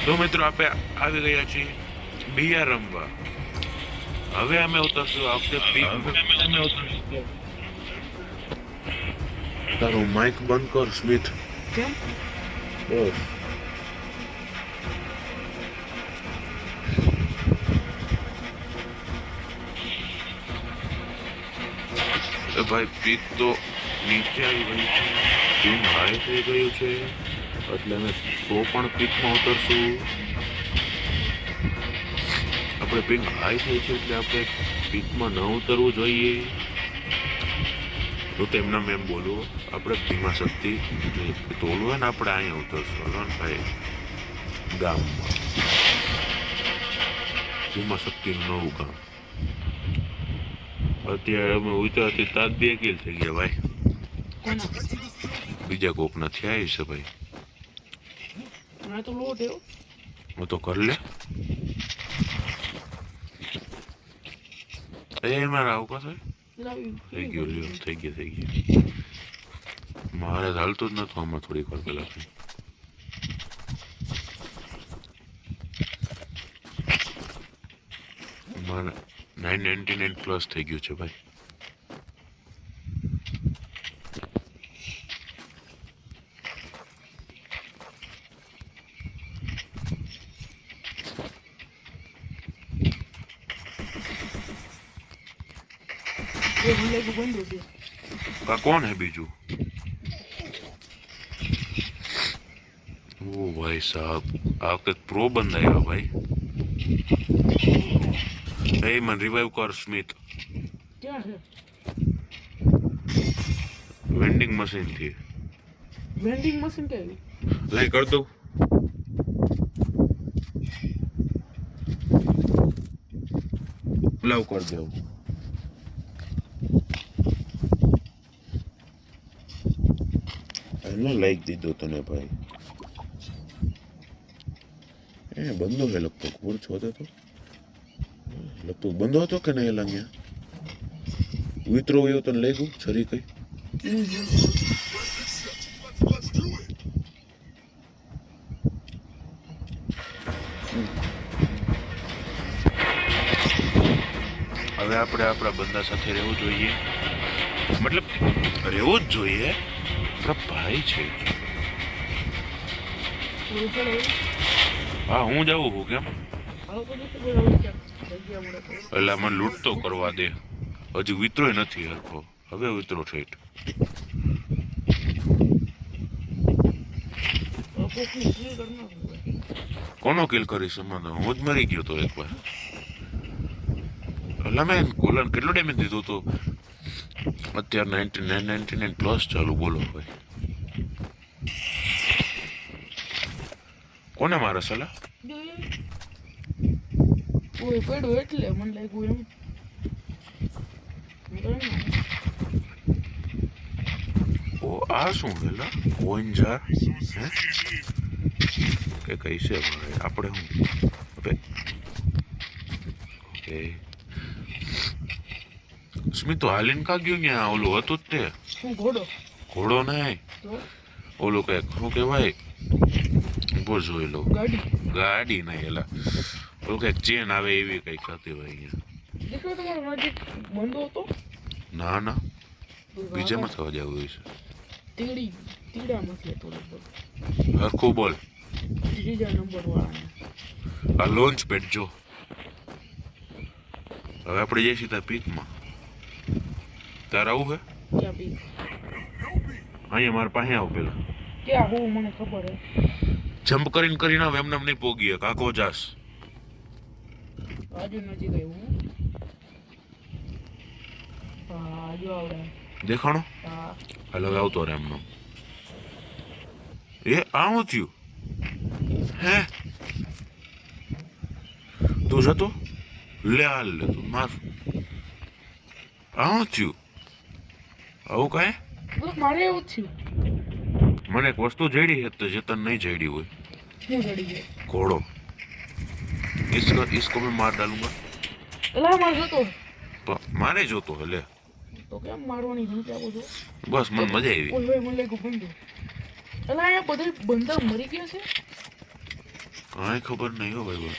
તો મિત્રો આપણે આવી ગયા છીએ બિયા રમવા. હવે અમે ઉતરશું આ વખતે પીક. તારું માઇક બંધ કર સ્મિથ. કેમ? બસ ભાઈ પીક તો નીચે આવી ગયું છે, પીક હાઈ થઈ ગયું છે, એટલે અમે તો પણ પીકમાં ઉતરશું. આપણે પીક હાઈ થઈ છે એટલે આપણે પીકમાં ન ઉતરવું જોઈએ. તો તેમના મેમ બોલું આપણે ભીમા શક્તિ તોલું હોય ને આપણે અહીંયા ઉતરશું. હલો ને ભાઈ, ગામમાં ભીમા શક્તિનું નવું ગામ. અત્યારે અમે ઉતરતી તાત 2 કિલ થઈ ગયા ભાઈ. બીજા કોક નથી આવી છે ભાઈ. હું તો કર લે. એ મારા આવું કશે થઈ ગયું લ્યો, થઈ ગયું. મારે હાલતું જ નતું આમાં થોડીક વાર પેલા. મારે 999 પ્લસ થઈ ગયું છે ભાઈ. कौन है बीजू? ओ भाई साहब आपके प्रो बंदा है भाई. ए मन रिवाइव कर स्मिथ. क्या है? वेंडिंग मशीन थी. वेंडिंग मशीन क्या है? लाइक कर दो. लव कर दो. लाइक दीदो तने भाई. बंदो है लगभग बोल छोड़े तो लगभग बंदो तो के नहीं लंगे वित्रो यो तने लेगु छरी कई. હવે આપણે આપણા બંદા સાથે રહેવું જોઈએ. મતલબ રહેવું જ જોઈએ. ભાઈ છે. હા હું જાઉં છું. કેમ? એટલે મને લૂંટ તો કરવા દે. હજી વિતરો નથી હરખો. હવે વિતરો છે. કોનો કિલ કરીશ? હું જ મરી ગયો તો એકવાર. એટલે મેં કોલન કેટલો ડેમેજ દીધો તો અત્યારે 99 પ્લસ ચાલુ. બોલો ભાઈ કોને મારે સલાહ? ઓય પડો એટલે મને લાગ્યું એમ. ઓ આ શું વેલા ઓંજા હે કે કઈ છે ભાઈ? આપણે હું ઓકે સ્મિત તો હાલીને કા ગયો ત્યાં? ઓલું હતું જ તે. ઘોડો નહીં, ઓલું કઈક શું કહેવાય? ઉભો જોઈ લો. ગાડી નહીં, એલા ઓલું કઈક ચેન આવે એવી કઈક હતી ભાઈ અહીંયા. ના ના બીજામાં થવા જવું છે. હરખું બોલ. આ લોન્ચ પેડ જો. હવે આપણે જઈશું ત્યાં પીકમાં. તારે આવું હે? અહીંયા મારા પાસે આવું પેલા. ક્યાં હું મને ખબર હે. જમ્પ કરીને આવે એમને નહીં પોગીએ. કાકો જાસ આજુ નજીક આવ્યું. હા આજુ આવડે દેખાણો. હાલ હવે આવતો રે એમનો. એ આવું થયું હે? તું જતો લે હાલ લે તું માર. આવું થયું આવું કાંઈ? મારે એવું થયું. મને એક વસ્તુ જડી છે તો જે તને નહીં જડી હોય. શું જડી ગયો? घोड़ो. इसको मैं मार डालूंगा. એલા માર જતો. મારે જોતો હે લે. તો કેમ મારવાની ધમકી આપો છો? બસ મને મજા આવી. ઓય મને લાગ્યું બંદો. એલા આ બધા બંદા મરી ગયા છે. કાંઈ ખબર નહીં હો ભાઈ.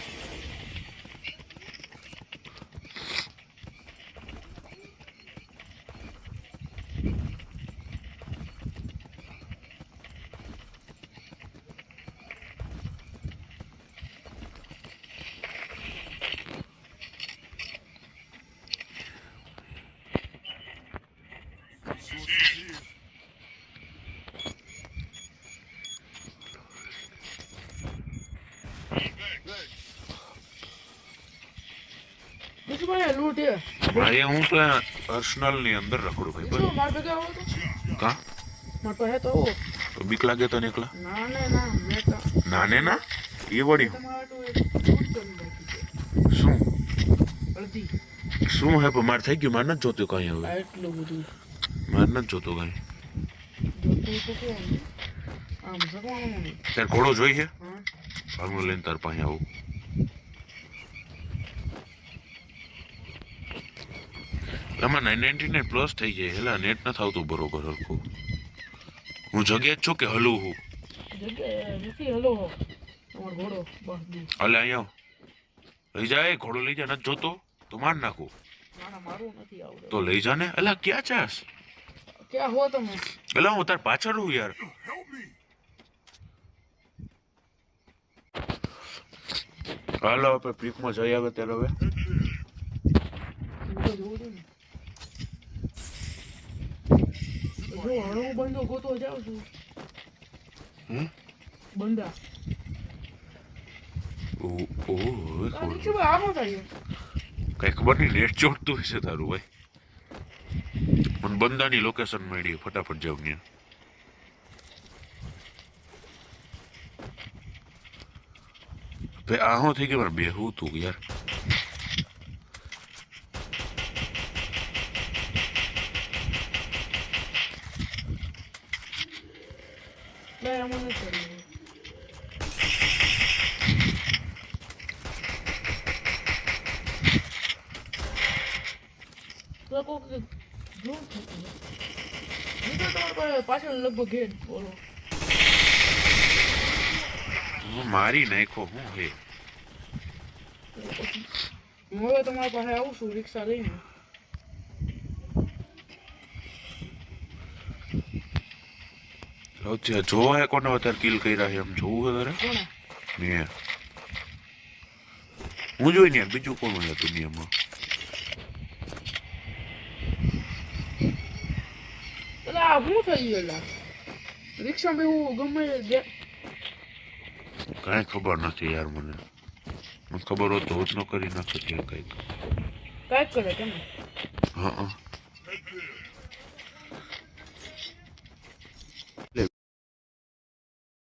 બીજું ભાઈ લૂંટ હે ભાઈ હું તો પર્સનલ ની અંદર રખડું ભાઈ. બીજું માર ભેગા આવો તો કા માર પાસે તો આવો. તો બીક લાગે તો નીકળા? ના મેં તો નાને ના એ વળી તમારા તો એક લૂંટ કરી નાખી છે શું અડધી. શું હે પણ મારે થઈ ગયું. મારે નથી જોતું કઈ હવે. આ એટલું બધું મારે નથી જોતું કઈ. જોતું તો કેવું આમ ભગવાન નહીં. તાર ઘોડો જોઈ છે? હા ભાગનું લઈને તાર પાસે આવું. આમાં 999 પ્લસ થઈ જાય. હેલા નેટ નથી આવતું બરોબર હરખું. હું જગ્યા જ છું કે હલું હું? જગ્યા નથી હલો તમારો ઘોડો બસ દૂર. હાલે અહીંયા આવ. લઈ જાય ઘોડો લઈ જા. નથી જોતો તો માર નાખું. ના મારું નથી આવડે. તો લઈ જા ને. એલા ક્યાં ચાસ? ક્યાં હો તમે? એલા હું તાર પાછળ હું યાર. હાલો આપણે પીકમાં જઈ આવે ત્યારે હવે. જોવું છે ને જો હળવું બંધો ગોતો જાઉં છું. બંધા નીચે ભાઈ આમાં થાય કઈ ખબર નહીં. નેટ ચોટતું હશે તારું ભાઈ. મને બંદાની લોકેશન મળી. ફટાફટ જાવ ત્યાં. ભાઈ આ હું થઈ ગયું મારે બેહું તું યાર. ના આમાં નથી કરવું. તો કોક જોઉં છું બીજો તમારા પાસે પાછળ લગભગ ઘેર બોલો હું મારી નાખો હું હે. હું હવે તમારા પાસે આવું છું રિક્ષા લઈને. જોવા હે કોને અત્યારે કિલ કર્યા છે એમ જોવું હે તારે? કોણે? મેં. હું જોઈ ને બીજું કોણ હોય દુનિયામાં? એટલે આ શું થઈ ગયેલા રિક્ષા બી હું ગમે કાંઈ ખબર નથી યાર મને. મને ખબર હોત તો જ ન કરી નાખત યાર કંઈક. કાંઈક કરે કેમ હા